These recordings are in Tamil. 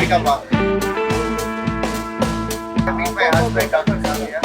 America. I meet my husband, Dr. Samia.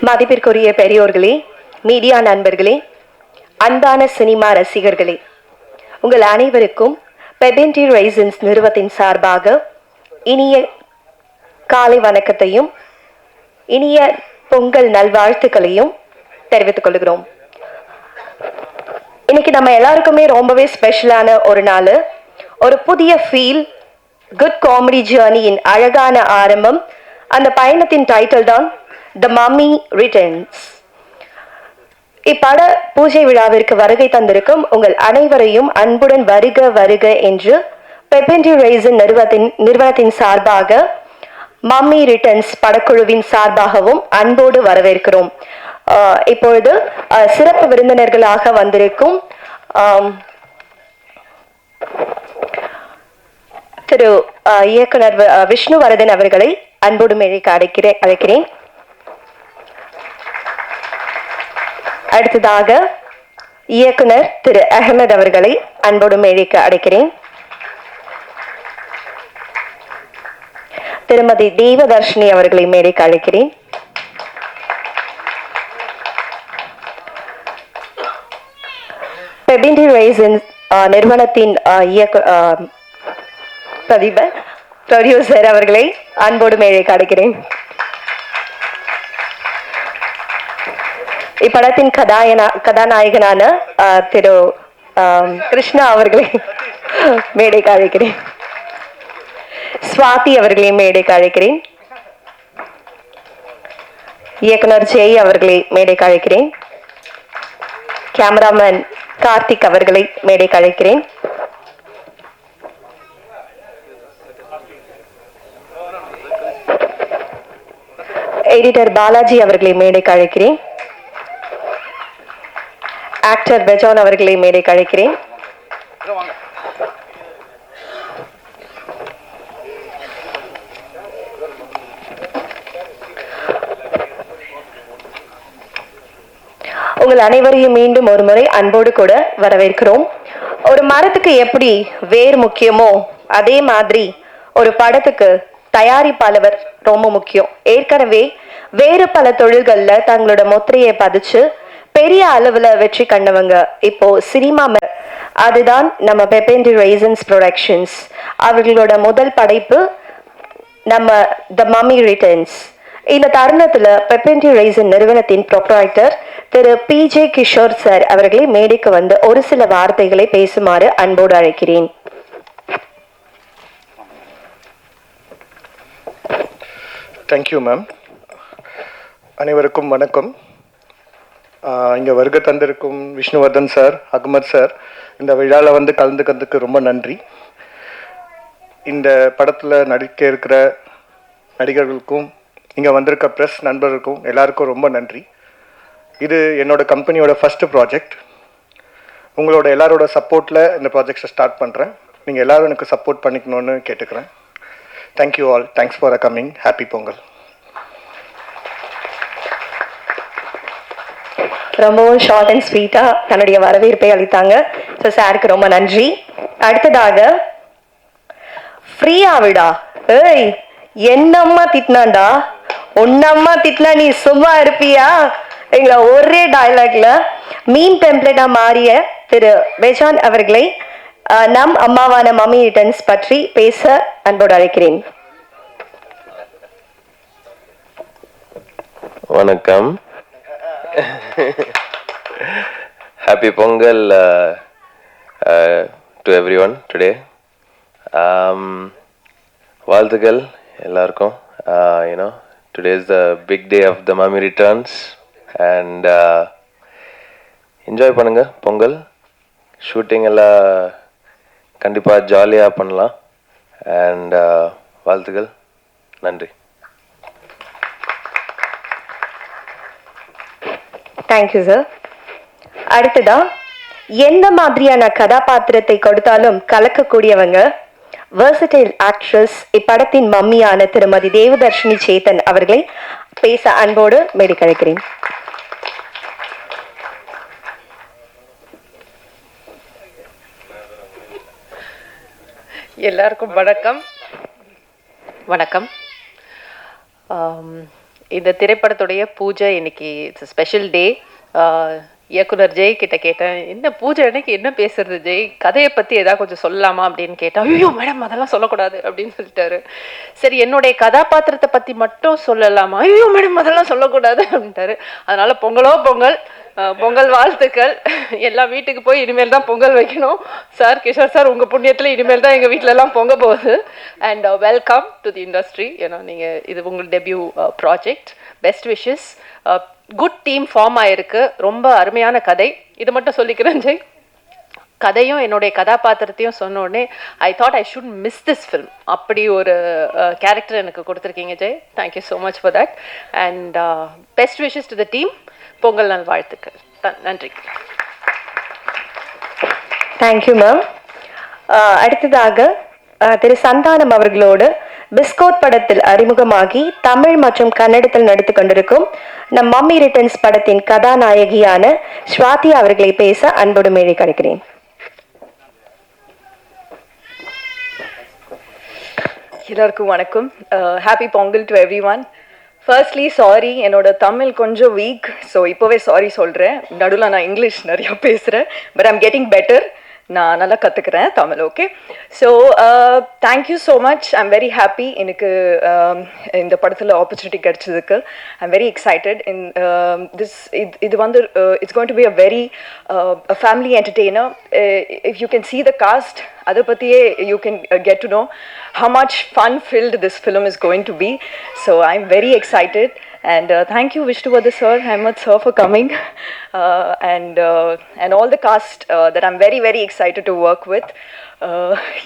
மதிப்பிற்குரிய பெரியோர்களே, மீடியா நண்பர்களே, அன்பான சினிமா ரசிகர்களே, உங்கள் அனைவருக்கும் பெபென்டி ரைசன்ஸ் நிறுவனத்தின் சார்பாக இனிய காலை வணக்கத்தையும் இனிய பொங்கல் நல்வாழ்த்துக்களையும் தெரிவித்துக் கொள்கிறோம். இன்னைக்கு நம்ம எல்லாருக்குமே ரொம்பவே ஸ்பெஷலான ஒரு நாள், ஒரு புதிய ஃபீல், குட் காமெடி ஜேர்னியின் அழகான ஆரம்பம். அந்த பயணத்தின் டைட்டில் தான் The Mummy Returns. இப்பட பூஜை விழாவிற்கு வருகை தந்திருக்கும் உங்கள் அனைவரையும் அன்புடன் வருக வருக என்று பெபென்டி ரைசன் நிறுவனத்தின் சார்பாக மம்மி ரிட்டர்ன்ஸ் படக்குழுவின் சார்பாகவும் அன்போடு வரவேற்கிறோம். இப்பொழுது சிறப்பு விருந்தினர்களாக வந்திருக்கும் திரு இயக்குனர் விஷ்ணுவர்தன் அவர்களை அன்போடு மேடைக்கு அழைக்கிறேன். அடுத்ததாக இயக்குனர் திரு அகமது அவர்களை அன்போடு மேடைக்கு அழைக்கிறேன். திருமதி தேவதர்ஷினி அவர்களை மேடைக்கு அழைக்கிறேன். பெபென்டி ரைசன்ஸ் நிறுவனத்தின் ப்ரொடியூசர் அவர்களை அன்போடு மேடைக்கு அழைக்கிறேன். இப்படத்தின் கதாநாயகனான திரு கிருஷ்ணா அவர்களை மேடைக்கு அழைக்கிறேன். ஸ்வாதி அவர்களை மேடைக்கு அழைக்கிறேன். இயக்குனர் ஜெய் அவர்களை மேடைக்கு அழைக்கிறேன். கேமராமேன் கார்த்திக் அவர்களை மேடைக்கு அழைக்கிறேன். எடிட்டர் பாலாஜி அவர்களை மேடைக்கு அழைக்கிறேன். ஆக்டர் பெஜான் அவர்களை மேடைக்கு அழைக்கிறேன். உங்கள் அனைவரையும் மீண்டும் ஒரு முறை அன்போடு கூட வரவேற்கிறோம். ஒரு மரத்துக்கு எப்படி வேர் முக்கியமோ அதே மாதிரி ஒரு படத்துக்கு தயாரிப்பாளர் ரொம்ப முக்கியம். ஏற்கனவே வேறு பல தொழில்கள்ல தங்களோட முத்திரையை பதிச்சு பெரிய அளவுல வெற்றி கண்டவங்க இப்போ சினிமா. அதுதான் நம்ம பெபென்டி ரைசன்ஸ் ப்ரொடக்ஷன்ஸ். அவர்களோட முதல் படைப்பு நம்ம த மம்மி ரிட்டர்ன்ஸ். இந்த தருணத்துல பெபென்டி ரைசன் நிறுவனத்தின் ப்ரொப்ரைட்டர் திரு PJ கிஷோர் சார் அவர்களை மேடைக்கு வந்து ஒரு சில வார்த்தைகளை பேசுமாறு அன்போடு அழைக்கிறேன். Thank you ma'am. அனைவருக்கும் வணக்கம். இங்கே வருகை தந்திருக்கும் விஷ்ணுவர்தன் சார், அகமது சார், இந்த விழாவில் வந்து கலந்துக்கிறதுக்கு ரொம்ப நன்றி. இந்த படத்தில் நடிக்க இருக்கிற நடிகர்களுக்கும் இங்கே வந்திருக்க ப்ரெஸ் நண்பர்களுக்கும் எல்லாருக்கும் ரொம்ப நன்றி. இது என்னோட கம்பெனியோட ஃபஸ்ட்டு ப்ராஜெக்ட். உங்களோட எல்லாரோட சப்போர்ட்டில் இந்த ப்ராஜெக்டை ஸ்டார்ட் பண்ணுறேன். நீங்கள் எல்லோரும் எனக்கு சப்போர்ட் பண்ணிக்கணும்னு கேட்டுக்கிறேன். Thank you all. Thanks for coming. Happy Pongal. ரொம்பவும் ஷார்ட் அண்ட் ஸ்வீட்டாக தன்னுடைய வரவேற்பை அளித்தாங்க. ஸோ சாருக்கு ரொம்ப நன்றி. அடுத்ததாக ஃப்ரீயா விடா, ஏய் என்னம்மா திட்டினாண்டா, ஒன்னம்மா திட்டினா நீ சும்மா இருப்பியா, எங்களை ஒரே டைலாக்ல மீன் டெம்ப்ளேட்டா மாறிய திரு பெஜான் அவர்களை நம் அம்மாவான மம்மி ரிட்டர்ன்ஸ் பற்றி பேச அன்போடு அழைக்கிறேன். வணக்கம். Happy Pongal to everyone today. வாழ்த்துக்கள் எல்லாருக்கும். Today is the big day of the Mummy Returns and enjoy பண்ணுங்க பொங்கல். ஷூட்டிங் எல்லாம் கண்டிப்பாக ஜாலியாக பண்ணலாம். அண்ட் வாழ்த்துக்கள். நன்றி. Thank you sir. அடுத்ததா எந்த மாதிரியான கதாபாத்திரத்தை கொடுத்தாலும் கலக்கக்கூடியவங்க வெர்சடைல் ஆக்ட்ரஸ் இப்படத்தின் மம்மியான திருமதி தேவதர்ஷினி சேத்தன் அவர்களை பேச அன்போடு மேடை கழிக்கிறேன். எல்லாருக்கும் வணக்கம். வணக்கம். இந்த திரைப்படத்துடைய பூஜை இன்னைக்கு இட்ஸ் ஸ்பெஷல் டே. இயக்குனர் ஜெய் கிட்ட கேட்டேன், என்ன பூஜை அன்னைக்கு என்ன பேசுறது ஜெய், கதையை பற்றி ஏதாவது கொஞ்சம் சொல்லலாமா அப்படின்னு கேட்டேன். ஐயோ மேடம் அதெல்லாம் சொல்லக்கூடாது அப்படின்னு சொல்லிட்டாரு. சரி என்னுடைய கதாபாத்திரத்தை பற்றி மட்டும் சொல்லலாமா, ஐயோ மேடம் அதெல்லாம் சொல்லக்கூடாது அப்படின்ட்டாரு. அதனால பொங்கலோ பொங்கல், பொங்கல் வாழ்த்துக்கள். எல்லா வீட்டுக்கு போய் இனிமேல் தான் பொங்கல் வைக்கணும். சார் கிஷோர் சார் உங்கள் புண்ணியத்தில் இனிமேல் தான் எங்கள் வீட்டிலலாம் பொங்க போகுது. And welcome to the industry. ஏன்னா நீங்கள் இது உங்கள் debut project. Best wishes. Good team form ஆயிருக்கு. ரொம்ப அருமையான கதை. இது மட்டும் சொல்லிக்கிறேன் ஜெய். கதையும் என்னுடைய கதாபாத்திரத்தையும் சொன்ன உடனே I thought I should miss this film. அப்படி ஒரு கேரக்டர் எனக்கு கொடுத்துருக்கீங்க Jai. Thank you so much for that. And best wishes to the team. Pongal நல் வாழ்த்துக்கள். நன்றி. Thank you ma'am. அடுத்ததாக திரு சந்தானம் அவர்களோடு பிஸ்கோட் படத்தில் அறிமுகமாகி தமிழ் மற்றும் கன்னடத்தில் நடித்துக் கொண்டிருக்கும் நம் மம்மி ரிட்டர்ன்ஸ் படத்தின் கதாநாயகியான ஸ்வாதி அவர்களை பேச அன்போடு மேடை கிடைக்கிறேன். எல்லாருக்கும் வணக்கம். Happy Pongal to every one. Firstly sorry, என்னோட தமிழ் கொஞ்சம் வீக். ஸோ இப்போவே சாரி சொல்கிறேன். நடுவில் நான் இங்கிலீஷ் நிறையா பேசுகிறேன். But I'm getting better. நான் நல்லா கற்றுக்கிறேன் Tamil. Okay. So thank you so much. I'm very happy. எனக்கு இந்த படத்தில் ஆப்பர்ச்சுனிட்டி கிடைச்சதுக்கு I'm very excited. In this இது வந்து it's going to be a very family entertainer. If you can see the cast, அதை பற்றியே you can get to know how much fun filled this film is going to be. So I'm very excited. And thank you Vishnuvardhan sir, Ahmed sir for coming, and all the cast that I'm very very excited to work with.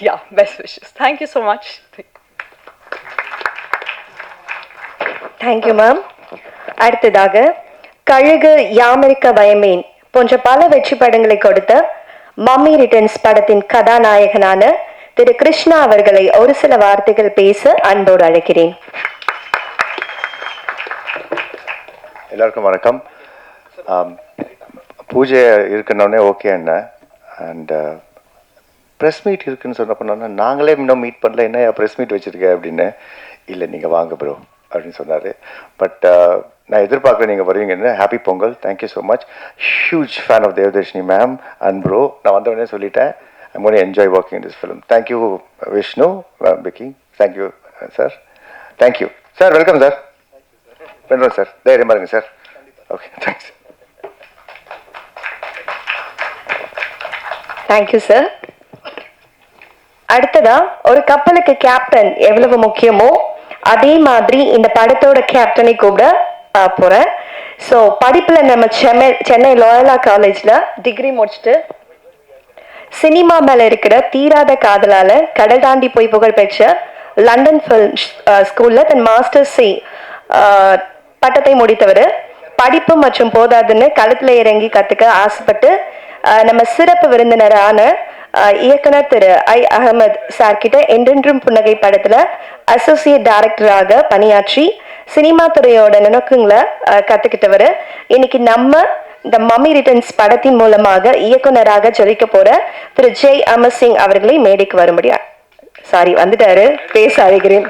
Yeah, best wishes. Thank you so much. Thank you ma'am. அடுத்ததாக கழுகு, யாமரிக்க பயமேன் போன்ற பல வெற்றி படங்களை கொடுத்த மம்மி ரிட்டர்ன்ஸ் படத்தின் கதாநாயகனான திரு கிருஷ்ணா அவர்களை ஒரு சில வார்த்தைகள் பேச அன்போடு அழைக்கிறேன். எல்லாருக்கும் வணக்கம். பூஜை இருக்குன்னொடனே ஓகே என்ன அண்ட் ப்ரெஸ் மீட் இருக்குன்னு சொன்னப்போனா நாங்களே இன்னும் மீட் பண்ணல, என்ன ப்ரெஸ் மீட் வச்சுருக்கேன் அப்படின்னு. இல்லை நீங்கள் வாங்க ப்ரோ அப்படின்னு சொன்னார். பட் நான் எதிர்பார்க்குறேன் நீங்கள் வருவீங்கன்னு. Happy Pongal. Thank you so much. Huge fan of Devadarshini ma'am and bro. நான் வந்தவொடனே சொல்லிட்டேன் I'm going to enjoy working this film. Thank you Vishnu, பிக்கி. Thank you sir. Thank you sir. Welcome sir. பண்ணுறோம் சார். தைரியமாக இருங்க sir. Okay, thanks. Thank you sir. அடுத்ததா ஒரு கப்பலுக்கு கேப்டன் எவ்வளவு முக்கியமோ அதே மாதிரி இந்த படத்தோட கேப்டனை கூட போறேன். ஸோ படிப்புல நம்ம சென்னை லோயலா காலேஜ்ல டிகிரி முடிச்சுட்டு சினிமா மேல இருக்கிற தீராத காதலால கடல் தாண்டி போய் புகழ் பெற்ற லண்டன் ஃபில்ம் ஸ்கூல்ல தன் மாஸ்டர்ஸ் பட்டத்தை முடித்தவர். படிப்பு மற்றும் போதாதுன்னு களத்துல இறங்கி கத்துக்க ஆசைப்பட்டு நம்ம சிறப்பு விருந்தினரான இயக்குனர் திரு ஐ அகமது சார் கிட்ட என்றென்றும் புன்னகை படத்துல அசோசியேட் டைரக்டராக பணியாற்றி சினிமா துறையோட நுணுக்கங்களை கத்துக்கிட்டவர். இன்னைக்கு நம்ம இந்த மம்மி ரிட்டர்ன்ஸ் படத்தின் மூலமாக இயக்குனராக ஜொலிக்க போற திரு ஜெய் அமர் சிங் அவர்களை மேடைக்கு வரும்படியா வந்துட்டாரு, பேச அழைக்கிறேன்.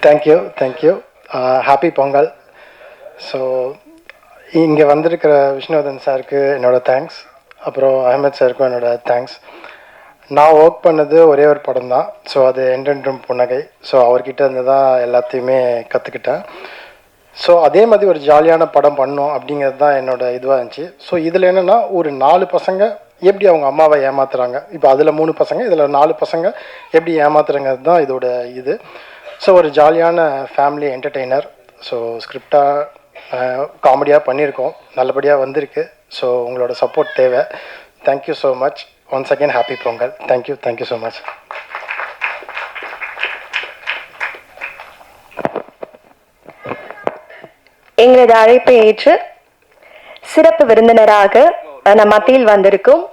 தேங்க்யூ. ஹாப்பி பொங்கல். ஸோ இங்கே வந்திருக்கிற விஷ்ணுவர்தன் சாருக்கு என்னோட தேங்க்ஸ், அப்புறம் அஹமத் சாருக்கும் என்னோட தேங்க்ஸ். நான் ஒர்க் பண்ணது ஒரே ஒரு படம் தான், ஸோ அது என்றென்றும் புன்னகை. ஸோ அவர்கிட்ட இருந்து தான் எல்லாத்தையுமே கற்றுக்கிட்டேன். ஸோ அதே மாதிரி ஒரு ஜாலியான படம் பண்ணோம் அப்படிங்கிறது தான் என்னோட இதுவாக இருந்துச்சு. ஸோ இதில் என்னென்னா ஒரு 4 பசங்க எப்படி அவங்க அம்மாவை ஏமாத்துறாங்க, இப்போ அதில் 3 பசங்க, இதில் 4 பசங்க எப்படி ஏமாத்துறாங்கிறது தான் இதோட இது. ஸோ ஒரு ஜாலியான ஃபேமிலி என்டர்டெய்னர். ஸோ ஸ்கிரிப்டாக காமெடியாக பண்ணியிருக்கோம், நல்லபடியாக வந்திருக்கு. ஸோ உங்களோட சப்போர்ட் தேவை. Thank you so much. Once again happy Pongal. Thank you so much. எங்களது அழைப்பை ஏற்று சிறப்பு விருந்தினராக நம் மத்தியில் வந்திருக்கும்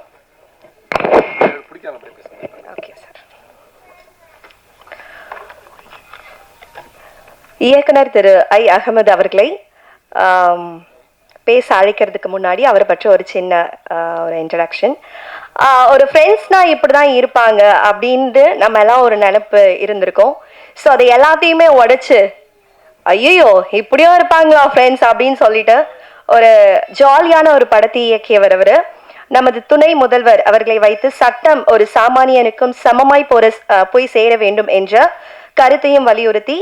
இயக்குனர் திரு ஐ அகமது அவர்களை பேச அழைக்கிறதுக்கு முன்னாடி அவரை பற்றி ஒரு சின்ன ஒரு இன்ட்ரடக்ஷன். ஒரு ஃப்ரெண்ட்ஸ்னா இப்படிதான் இருப்பாங்க அப்படின்ட்டு நம்ம எல்லாம் ஒரு நினைப்பு இருந்திருக்கோம். ஸோ அதை எல்லாத்தையுமே உடைச்சு ஐயோ இப்படியும் இருப்பாங்களா ஃப்ரெண்ட்ஸ் அப்படின்னு சொல்லிட்டு ஒரு ஜாலியான ஒரு படத்தை இயக்கியவர் அவர். நமது துணை முதல்வர் அவர்களை வைத்து சட்டம் ஒரு சாமானியனுக்கும் சமமாய் போய் சேர வேண்டும் என்ற கருத்தையும் வலியுறுத்தி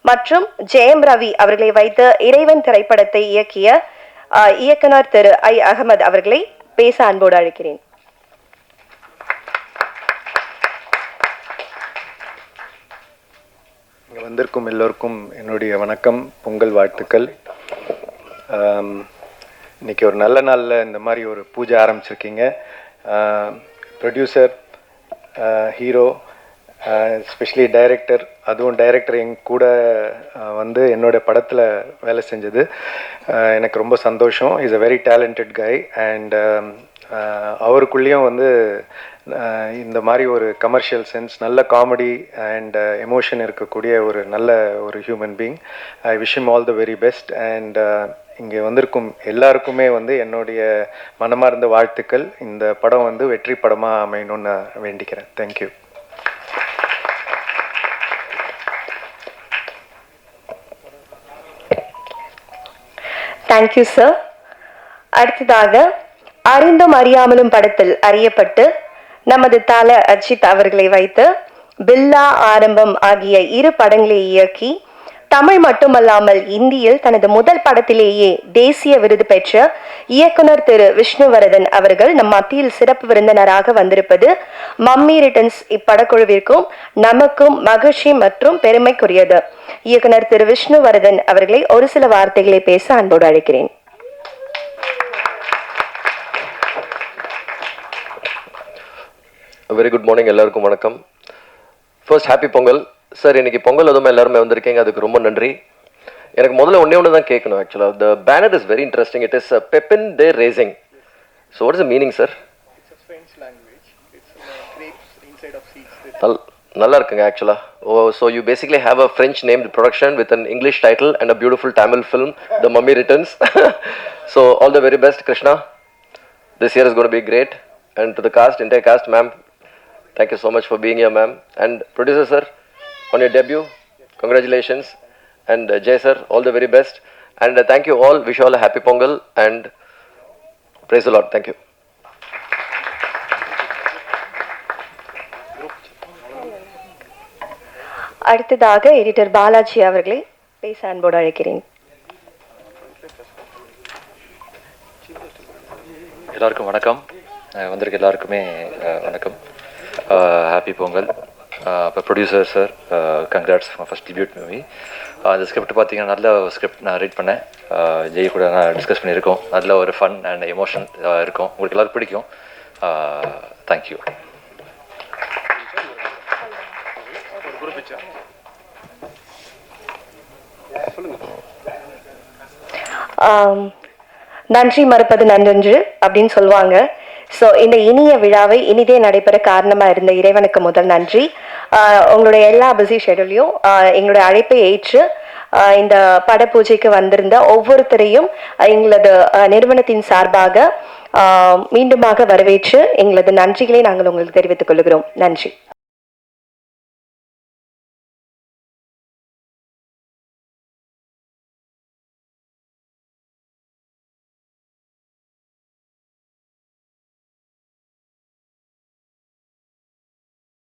மற்றும் ஜெயம் ரவி அவர்களை வைத்து இறைவன் திரைப்படத்தை இயக்கிய இயக்குனர் திரு ஐ அகமது அவர்களை பேச அன்போடு அழைக்கிறேன். இங்கே வந்திருக்கும் எல்லோருக்கும் என்னுடைய வணக்கம், பொங்கல் வாழ்த்துக்கள். இன்றைக்கி ஒரு நல்ல நாளில் இந்த மாதிரி ஒரு பூஜை ஆரம்பிச்சிருக்கீங்க. ப்ரொடியூசர், ஹீரோ, எஸ்பெஷலி டைரக்டர், அதுவும் டைரக்டர் எங்க கூட வந்து என்னோடய படத்தில் வேலை செஞ்சது எனக்கு ரொம்ப சந்தோஷம். Is a very talented guy. And அவருக்குள்ளேயும் வந்து இந்த மாதிரி ஒரு கமர்ஷியல் சென்ஸ், நல்ல காமெடி அண்ட் எமோஷன் இருக்கக்கூடிய ஒரு நல்ல ஒரு human being. I wish him all the very best. And இங்கே வந்திருக்கும் எல்லாருக்குமே வந்து என்னுடைய மனமார்ந்த வாழ்த்துக்கள். இந்த படம் வந்து வெற்றி படமாக அமையணும்னு நான் வேண்டிக்கிறேன். தேங்க்யூ. Thank you sir. அடுத்ததாக அறிந்தும் அறியாமலும் படத்தில் அறியப்பட்டு நமது தல அஜித் அவர்களை வைத்து பில்லா, ஆரம்பம் ஆகிய 2 படங்களை இயக்கி தமிழ் மட்டுமல்லாமல் இந்தியில் தனது முதல் படத்திலேயே தேசிய விருது பெற்ற இயக்குனர் திரு விஷ்ணுவர்தன் அவர்கள் நம் மத்தியில் சிறப்பு விருந்தினராக வந்திருப்பது மம்மி ரிட்டர்ன்ஸ் இப்படக்குழுவிற்கும் நமக்கும் மகிழ்ச்சி மற்றும் பெருமைக்குரியது. இயக்குனர் திரு விஷ்ணுவர்தன் அவர்களை ஒரு சில வார்த்தைகளை பேச அன்போடு அழைக்கிறேன். வெரி குட் மார்னிங், எல்லாருக்கும் வணக்கம். First happy Pongal sir. இன்னைக்கு பொங்கல் அதுவுமே எல்லாருமே வந்திருக்கீங்க, அதுக்கு ரொம்ப நன்றி. எனக்கு முதல்ல ஒன்று தான் கேட்கணும். ஆக்சுவலாக the banner is very interesting. It is Pepin de racing. So what is the meaning sir? நல்லா இருக்குங்க ஆக்சுவலாக. So you basically have a French named production with an English title and a beautiful Tamil film, the mummy returns. So all the very best Krishna. This year is gonna be great. And to the cast, entire cast, ma'am, thank you so much for being here, ma'am. And producer sir, on your debut, congratulations. And Jay sir, all the very best. And thank you all. Wish you all a happy Pongal and praise the Lord. Thank you. அடுத்ததாக எடிட்டர் பாலாஜி அவர்களை பேச அன்போடு அழைக்கிறேன். எல்லாருக்கும் வணக்கம். வந்திருக்க எல்லாருக்குமே வணக்கம். ஹாப்பி பொங்கல். இப்போ producer sir, congrats first debut movie. அந்த ஸ்கிரிப்ட் பார்த்தீங்கன்னா நல்ல ஸ்கிரிப்ட் நான் ரீட் பண்ணேன். ஜெய் கூட நான் டிஸ்கஸ் பண்ணியிருக்கோம். நல்ல ஒரு ஃபன் அண்ட் எமோஷன் இருக்கும். உங்களுக்கு எல்லாருக்கும் பிடிக்கும். தேங்க்யூ. நன்றி மறப்பது நன்றன்று அப்படின்னு சொல்லுவாங்க. ஸோ இந்த இனிய விழாவை இனிதே நடைபெற காரணமாக இருந்த இறைவனுக்கு முதல் நன்றி. உங்களுடைய எல்லா பிஸி ஷெடியூலையும் எங்களுடைய அழைப்பை ஏற்று இந்த பட பூஜைக்கு வந்திருந்த ஒவ்வொருத்தரையும் எங்களது நிறுவனத்தின் சார்பாக மீண்டுமாக வரவேற்று எங்களது நன்றிகளை நாங்கள் உங்களுக்கு தெரிவித்துக் கொள்கிறோம். நன்றி.